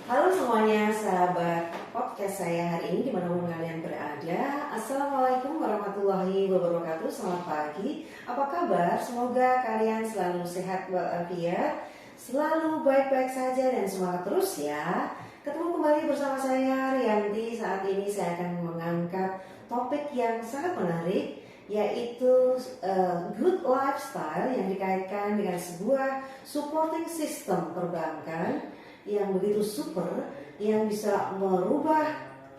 Halo semuanya, sahabat podcast saya hari ini dimanapun kalian berada. Assalamualaikum warahmatullahi wabarakatuh. Selamat pagi. Apa kabar? Semoga kalian selalu sehat walafiat, selalu baik-baik saja dan semangat terus ya. Ketemu kembali bersama saya Rianti. Saat ini saya akan mengangkat topik yang sangat menarik, yaitu good lifestyle yang dikaitkan dengan sebuah supporting system perbankan yang begitu super, yang bisa merubah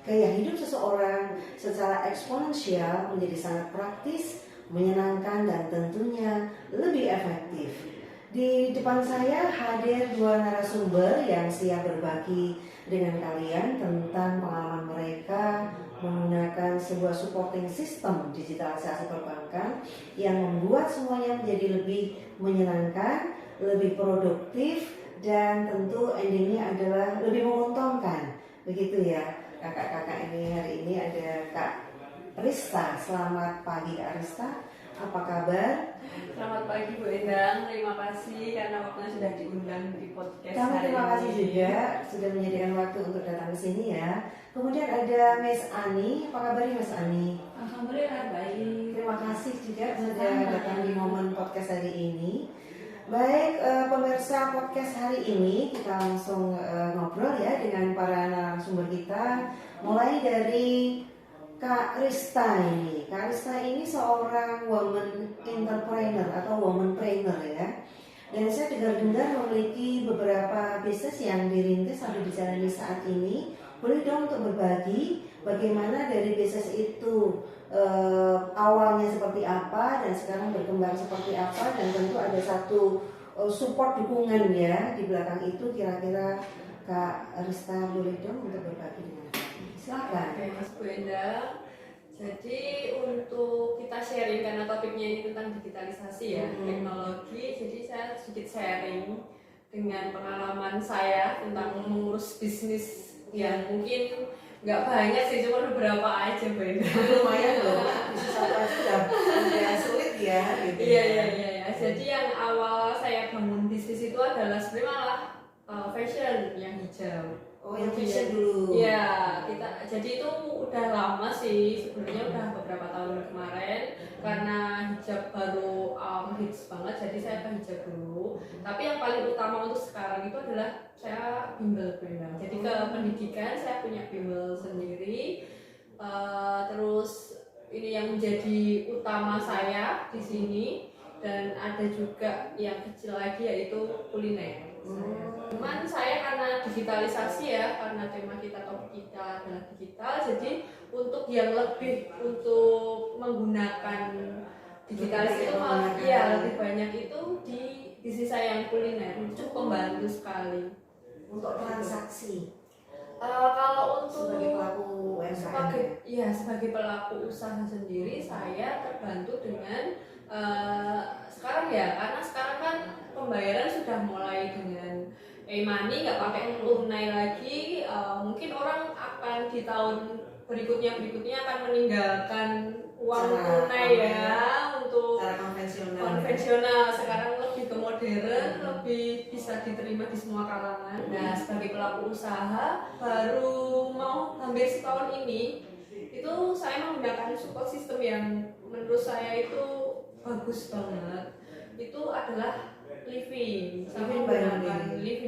gaya hidup seseorang secara eksponensial menjadi sangat praktis, menyenangkan, dan tentunya lebih efektif. Di depan saya hadir dua narasumber yang siap berbagi dengan kalian tentang pengalaman mereka menggunakan sebuah supporting system digitalisasi perbankan yang membuat semuanya menjadi lebih menyenangkan, lebih produktif, dan tentu endingnya adalah lebih menguntungkan. Begitu ya kakak-kakak ini. Hari ini ada Kak Rista. Selamat pagi Kak Rista, apa kabar? Selamat pagi Bu Endang, terima kasih karena waktunya sudah diundang di podcast. Kami terima kasih juga sudah menyediakan waktu untuk datang ke sini ya. Kemudian ada Miss Ani. Apa kabarnya Miss Ani? Alhamdulillah baik. Terima kasih juga sudah datang di momen podcast hari ini. Baik, pemirsa podcast hari ini kita langsung ngobrol ya dengan para narasumber kita. Mulai dari Kak Rista ini. Kak Rista ini seorang woman entrepreneur atau woman trainer ya. Dan saya dengar-dengar memiliki beberapa bisnis yang dirintis sampai dijalani saat ini. Boleh dong untuk berbagi bagaimana dari bisnis itu awalnya seperti apa dan sekarang berkembang seperti apa, dan tentu ada satu support dukungan ya di belakang itu. Kira-kira Kak Rista boleh dong untuk berbagi dengan kami. Silakan. Oke, Mas Bu Endang. Jadi untuk kita sharing karena topiknya ini tentang digitalisasi ya, teknologi. Jadi saya sedikit sharing dengan pengalaman saya tentang mengurus bisnis yang mungkin nggak banyak sih, cuma beberapa aja Bu Endang. Lumayan loh, bisnis apa sudah sulit ya gitu. Iya. Jadi yang awal saya bangun bisnis itu adalah sebenarnya malah fashion yang hijau. Oh, yang fashion dulu. Iya, jadi itu udah lama sih, sebenarnya udah beberapa tahun kemarin karena hijab baru hits banget, jadi saya ke hijab dulu. Tapi yang paling utama untuk sekarang itu adalah saya bimbel brand. Jadi ke pendidikan saya punya bimbel sendiri. Terus ini yang menjadi utama saya di sini, dan ada juga yang kecil lagi yaitu kuliner. Cuman saya karena digitalisasi ya, karena tema kita, topik kita adalah digital, jadi untuk yang lebih untuk menggunakan digitalisasi itu ya lebih banyak itu di bisnis saya yang kuliner. Cukup membantu sekali untuk transaksi. Kalau untuk sebagai pelaku UMKM, sebagai pelaku usaha sendiri saya terbantu dengan sekarang ya, karena sekarang kan pembayaran sudah mulai dengan e-money, nggak pakai tunai lagi. Mungkin orang akan di tahun berikutnya akan meninggalkan uang tunai ya, untuk konvensional. Sekarang lebih ke modern, lebih bisa diterima di semua kalangan. Nah, sebagai pelaku usaha baru mau hampir setahun ini, itu saya menggunakan support system yang menurut saya itu bagus banget. Itu adalah living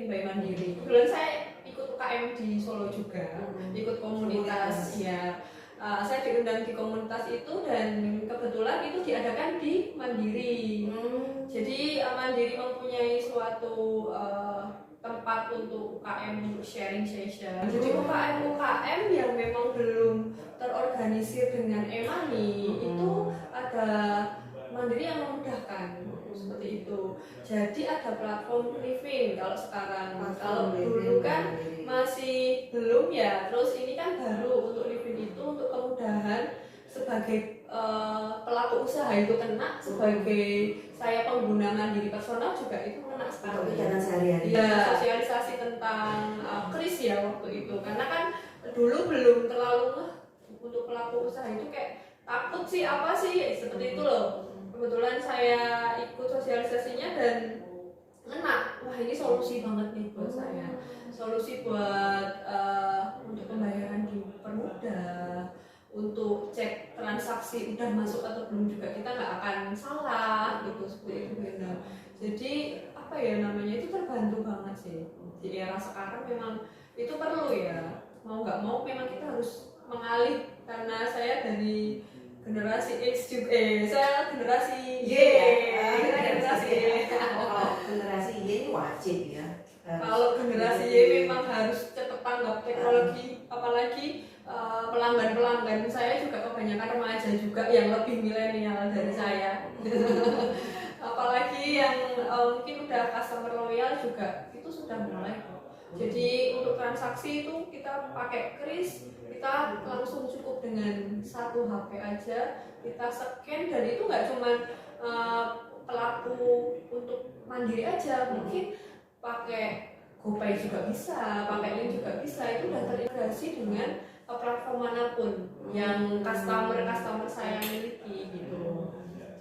by Mandiri. Kebetulan saya ikut UKM di Solo juga, ikut komunitas ya. Saya diundang di komunitas itu dan kebetulan itu diadakan di Mandiri. Jadi Mandiri mempunyai suatu tempat untuk UKM untuk sharing session. Jadi UKM yang memang belum terorganisir dengan e-money itu ada Mandiri yang memudahkan seperti itu. Jadi ada platform living kalau sekarang. Kalau dulu kan masih belum ya. Terus ini kan baru untuk living itu, untuk kemudahan sebagai pelaku usaha itu kena, sebagai saya pengguna Mandiri personal juga itu kena sekali. Ya, sosialisasi tentang kris ya waktu itu. Karena kan dulu belum terlalu untuk pelaku usaha itu kayak takut sih, apa sih seperti itu loh. Kebetulan saya ikut sosialisasinya dan enak. Wah, ini solusi banget nih buat saya. Solusi buat untuk pembayaran dipermudah, untuk cek transaksi udah masuk atau belum juga kita nggak akan salah gitu, seperti itu benar. Jadi apa ya namanya, itu terbantu banget sih di era sekarang. Memang itu perlu ya, mau nggak mau memang kita harus mengalih, karena saya dari generasi X juga, saya generasi Y, kita generasi Y. Kalau generasi Y ini wajib ya. Kalau generasi Y memang harus cepat tanggap teknologi, apalagi pelanggan-pelanggan saya juga kebanyakan remaja juga yang lebih milenial dari saya. Apalagi yang mungkin udah customer loyal juga itu sudah mulai kok. Jadi untuk transaksi itu kita pakai kris, kita langsung cukup dengan satu HP aja, kita scan, dan itu nggak cuma pelaku untuk mandiri aja, mungkin pakai GoPay juga bisa, pakai link juga bisa. Itu udah terintegrasi dengan platform manapun yang customer saya miliki gitu.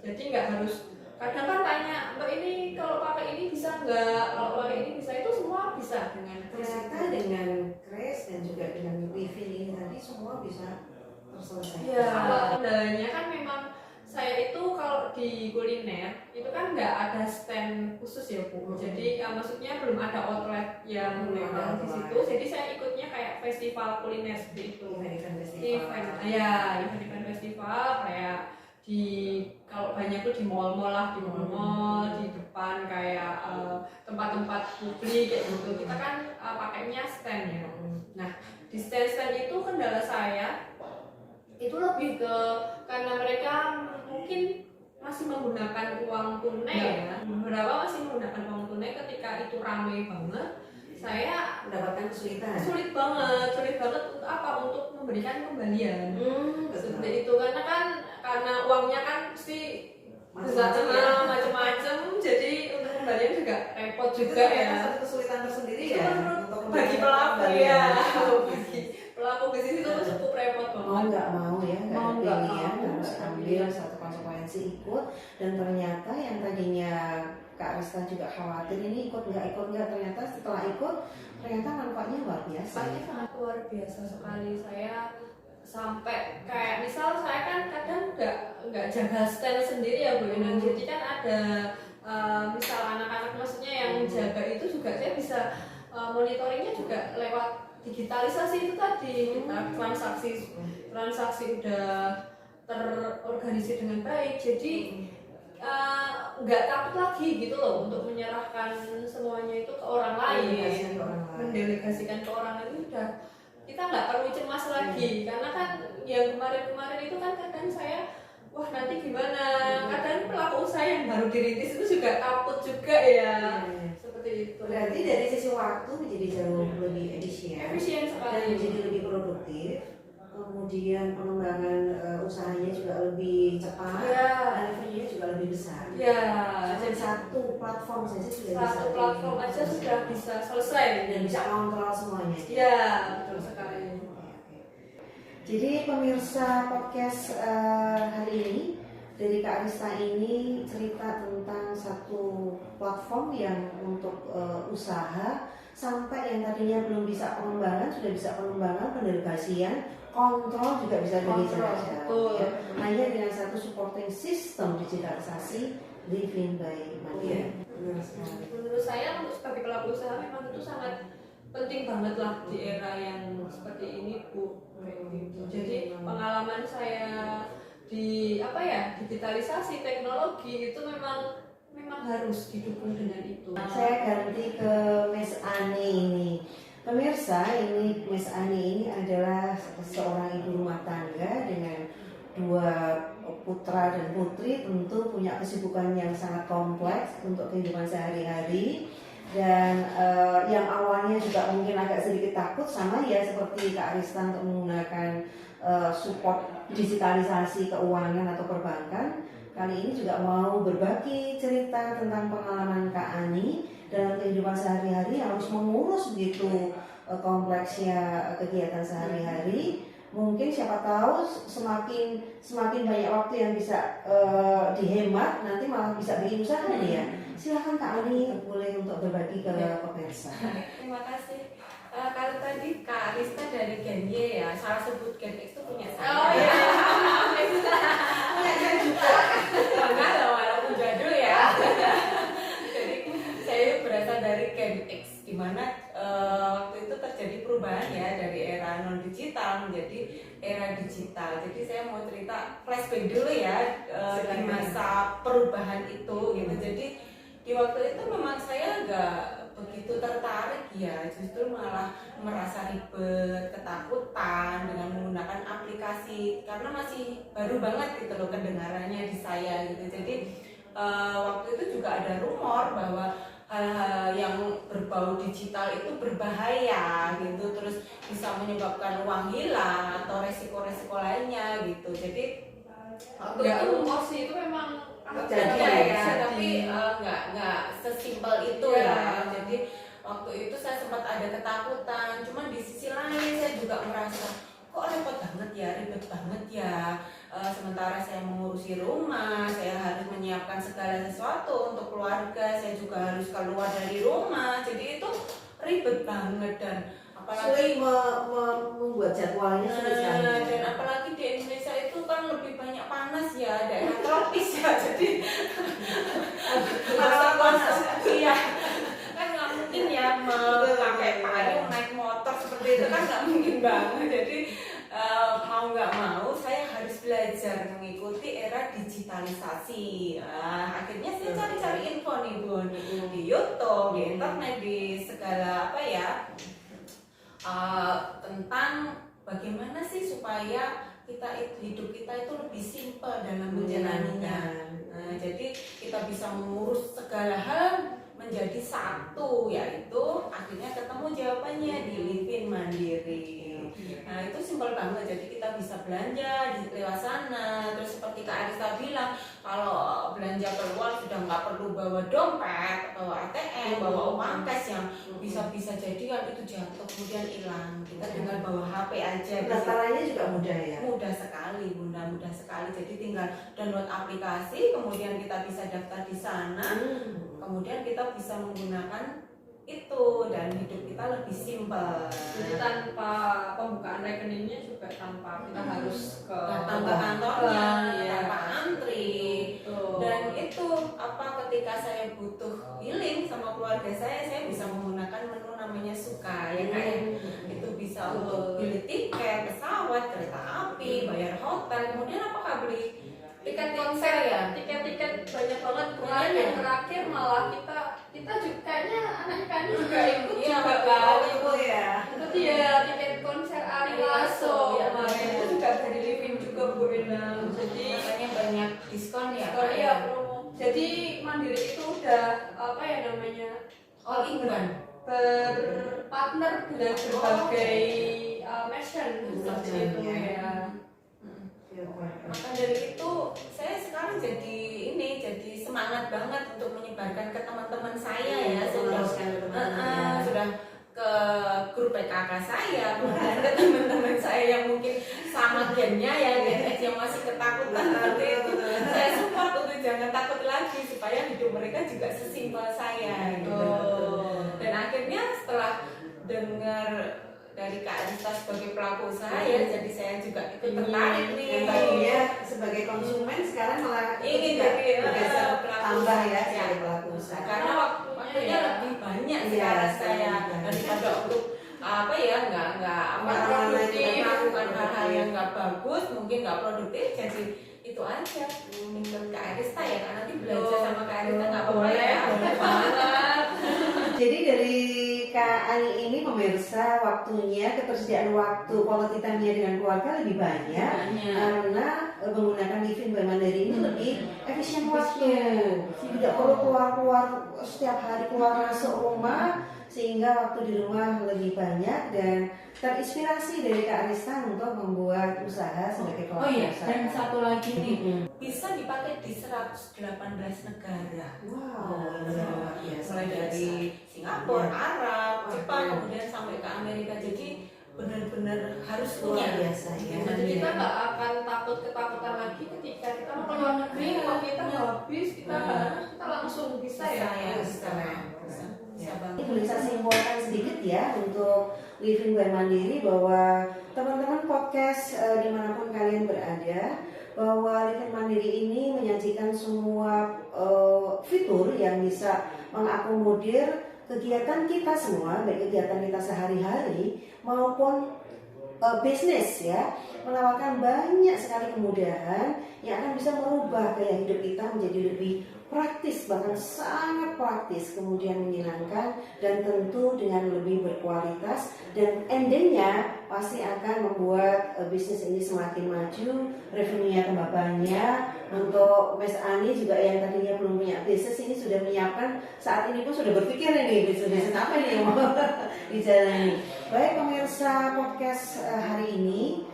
Jadi nggak harus, kadang kan tanya, Mbak ini kalau pakai ini bisa nggak, kalau pakai ini bisa, itu semua bisa dengan ternyata dengan kris dan juga dengan refill ini tadi semua bisa terselesaikan. ya. Kalau kendalanya kan memang saya itu kalau di kuliner itu kan nggak ada stand khusus ya Bu. Jadi maksudnya belum ada outlet yang memang di situ. Jadi saya ikutnya kayak festival kuliner seperti itu. Event festival. Event festival kayak di, kalau banyak tuh di mall-mall lah, di mall-mall di depan kayak tempat-tempat publik kayak gitu. Kita kan pakainya stand ya. Nah, di stand-stand itu kendala saya itu lebih ke, karena mereka mungkin masih menggunakan uang tunai ya. Beberapa masih menggunakan uang tunai, ketika itu ramai banget saya mendapatkan kesulitan. sulit banget untuk apa, untuk memberikan kembalian. Seperti itu, karena uangnya kan pasti macam-macam, jadi untuk kembalian juga repot juga ya. Satu kesulitan tersendiri ya untuk bagi pelaku ya. Bagi pelaku bisnis itu cukup repot banget. Mau nggak mau ya, nggak ada pilihan, harus ambil Iya. satu konsekuensi ikut. Dan ternyata yang tadinya Kak Rista juga khawatir ini ikut nggak, ternyata setelah ikut ternyata manfaatnya luar biasa. Manfaatnya sangat luar biasa sekali. Saya sampai kayak misal saya kan kadang nggak jaga stand sendiri ya Bu Yunan. Jadi kan ada misal anak-anak maksudnya yang jaga itu juga, saya bisa monitoringnya juga lewat digitalisasi itu tadi. Kita transaksi udah terorganisir dengan baik, jadi nggak takut lagi gitu loh untuk menyerahkan semuanya itu ke orang lain, mendelegasikan ke orang lain. Udah, kita nggak perlu cemas lagi, karena kan yang kemarin itu kan kadang saya, wah nanti gimana, kadang pelaku usaha yang baru dirintis itu juga takut juga ya. Seperti itu. Berarti dari sisi waktu menjadi jauh lebih efisien sekali dan menjadi lebih produktif. Kemudian pengembangan usahanya juga lebih cepat, dan revenue-nya juga lebih besar. Jadi satu platform saja sudah bisa. Satu platform aja sudah bisa selesai dan bisa kontrol semuanya. Ya, betul sekali. Jadi pemirsa podcast hari ini dari Kak Rista ini cerita tentang satu platform yang untuk usaha, sampai yang tadinya belum bisa pengembangan sudah bisa pengembangan, pendelegasian, kontrol juga bisa dari jarak jauh. Ya. Hanya dengan satu supporting system digitalisasi Living by Money. Menurut saya untuk sebagai pelaku usaha memang itu sangat penting banget lah di era yang seperti ini Bu. Jadi pengalaman saya di digitalisasi teknologi itu memang harus didukung dengan itu. Saya ganti ke Miss Ani ini. Pemirsa, ini Miss Ani ini adalah seorang ibu rumah tangga dengan 2 putra dan putri, tentu punya kesibukan yang sangat kompleks untuk kehidupan sehari-hari. Dan yang awalnya juga mungkin agak sedikit takut, sama ya seperti Kak Rista, untuk menggunakan support digitalisasi keuangan atau perbankan. Kali ini juga mau berbagi cerita tentang pengalaman Kak Ani dalam kehidupan sehari-hari, harus mengurus begitu kompleksnya kegiatan sehari-hari. Mungkin siapa tahu semakin banyak waktu yang bisa dihemat, nanti malah bisa bikin usaha nih ya. Silahkan Kak Ali boleh untuk berbagi ke pemirsa. Terima kasih. Kalau tadi Kak Rista dari Gen Y ya, salah sebut Gen X itu punya saya. Oh iya. Punya saya juga. Bangga loh walaupun jadul ya. Jadi saya berasal dari Gen X, di mana waktu itu terjadi perubahan ya dari era non digital menjadi era digital. Jadi saya mau cerita flashback dulu ya di masa perubahan itu gitu. Jadi di waktu itu memang saya nggak begitu tertarik ya, justru malah merasa ribet, ketakutan dengan menggunakan aplikasi karena masih baru banget gitu loh kedengarannya di saya gitu. Jadi waktu itu juga ada rumor bahwa hal-hal yang berbau digital itu berbahaya gitu, terus bisa menyebabkan uang hilang atau resiko-resiko lainnya gitu. Jadi waktu Nggak itu rumor sih, itu memang Jadi, tapi nggak sesimpel itu ya. Jadi waktu itu saya sempat ada ketakutan, cuman di sisi lain saya juga merasa kok repot banget ya, ribet banget ya. Sementara saya mengurusi rumah, saya harus menyiapkan segala sesuatu untuk keluarga, saya juga harus keluar dari rumah, jadi itu ribet banget. Dan apalagi membuat jadwalnya sulit sekali. dan apalagi di Indonesia itu kan lebih banyak panas ya, daerah tropis ya, jadi iya kan nggak mungkin ya pakai payung naik motor seperti itu kan nggak mungkin banget. Jadi mau nggak mau saya harus belajar mengikuti era digitalisasi. Akhirnya saya cari-cari info nih Bun, di YouTube, di internet, di segala apa ya, tentang bagaimana sih supaya hidup kita itu lebih simpel dalam menjalaninya. Jadi kita bisa mengurus segala hal menjadi satu, yaitu akhirnya ketemu jawabannya di Livin Mandiri. Nah itu simpel banget, jadi kita bisa belanja di lewat sana. Terus seperti Kak Arista bilang, kalau belanja keluar sudah nggak perlu bawa dompet, bawa ATM, bawa uang cash yang bisa jadi kan itu jatuh kemudian hilang. Kita tinggal bawa HP aja. Pendaftarannya juga mudah ya. Mudah sekali Bunda, mudah sekali. Jadi tinggal download aplikasi, kemudian kita bisa daftar di sana, kemudian kita bisa menggunakan itu dan hidup kita lebih simpel. Jadi tanpa pembukaan rekeningnya juga tanpa kita harus datang ke kantornya, ya. tanpa antri. Betul. Dan itu ketika saya butuh healing sama keluarga saya bisa menggunakan menu namanya Suka ya kayak itu bisa untuk beli tiket pesawat, kereta api, bayar hotel, kemudian apakah beli tiket konser ya, tiket banyak banget. Kemarin yang terakhir malah kita juga kayaknya anak kami juga ikut Iya, juga betul. Itu ya. itu dia tiket konser Ari Lasso Ya, kemarin itu juga dari Livin juga Bu Endang. Jadi makanya banyak diskon ya. kalau iya promo. Jadi Mandiri itu udah apa ya namanya all in one. berpartner dengan berbagai merchant seperti itu ya. Maka dari itu saya sekarang jadi semangat banget untuk menyebarkan ke teman-teman saya ya. Sudah ke grup PKK saya, kemudian ke teman-teman saya yang mungkin sama gennya ya, yang masih ketakutan seperti itu. Saya support untuk jangan takut lagi supaya hidup mereka juga sesimpel saya gitu. Dan akhirnya setelah dengar dari Kak Arista sebagai pelaku usaha ya, jadi saya juga ikut tertarik nih. Yang tadinya sebagai konsumen sekarang malah ingin juga jadi bergeser pelaku tambah ya usaha. sebagai pelaku usaha. Karena waktunya lebih banyak sekarang saya daripada untuk apa ya nggak produktif, melakukan hal-hal yang nggak bagus, mungkin nggak produktif, jadi itu aja. Ikut Kak Arista ya, karena nanti belajar sama Kak Arista nggak apa-apa ya. Jadi dari Kak Ani ini pemirsa waktunya, ketersediaan waktu quality time-nya dengan keluarga lebih banyak karena menggunakan Livin by Mandiri ini lebih efisien waktu. Tidak perlu keluar setiap hari keluar masuk rumah, sehingga waktu di rumah lebih banyak dan terinspirasi dari Kak Arista untuk membuat usaha sebagai Oh pelaku iya, usaha. dan satu lagi nih, bisa dipakai di 118 negara. Wow, Mulai dari Singapura, Arab, Jepang, kemudian sampai ke Amerika. Jadi benar-benar harus Luar punya. biasa ya. Jadi kita nggak akan ketakutan lagi ketika kita mau ke luar negeri, uang kita nggak habis, kita langsung bisa ya. Bisa Ini boleh saya simpulkan sedikit ya untuk Living by Mandiri bahwa teman-teman podcast dimanapun kalian berada, bahwa Living Mandiri ini menyajikan semua fitur yang bisa mengakomodir kegiatan kita semua, baik kegiatan kita sehari-hari maupun bisnis ya, menawarkan banyak sekali kemudahan yang akan bisa merubah gaya hidup kita menjadi lebih praktis, bahkan sangat praktis, kemudian menyenangkan dan tentu dengan lebih berkualitas, dan endingnya pasti akan membuat bisnis ini semakin maju, revenue-nya tambah banyak. Untuk Miss Ani juga yang tadinya belum punya bisnis ini sudah menyiapkan, saat ini pun sudah berpikir ini bisnis apa ini yang mau dijalani. Baik pemirsa podcast hari ini,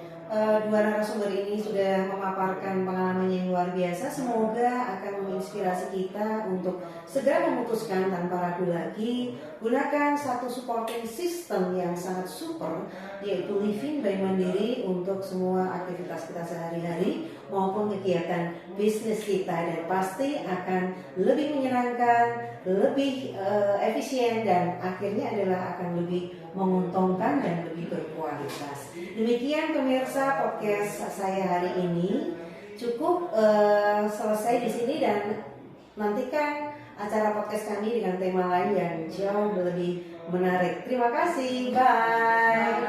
dua narasumber ini sudah memaparkan pengalaman yang luar biasa. Semoga akan menginspirasi kita untuk segera memutuskan tanpa ragu lagi, gunakan satu supporting system yang sangat super, yaitu Living by Mandiri untuk semua aktivitas kita sehari-hari maupun kegiatan bisnis kita, dan pasti akan lebih menyenangkan, lebih efisien, dan akhirnya adalah akan lebih menguntungkan dan lebih berkualitas. Demikian pemirsa podcast saya hari ini, cukup selesai di sini, dan nantikan acara podcast kami dengan tema lain yang jauh lebih menarik. Terima kasih, bye.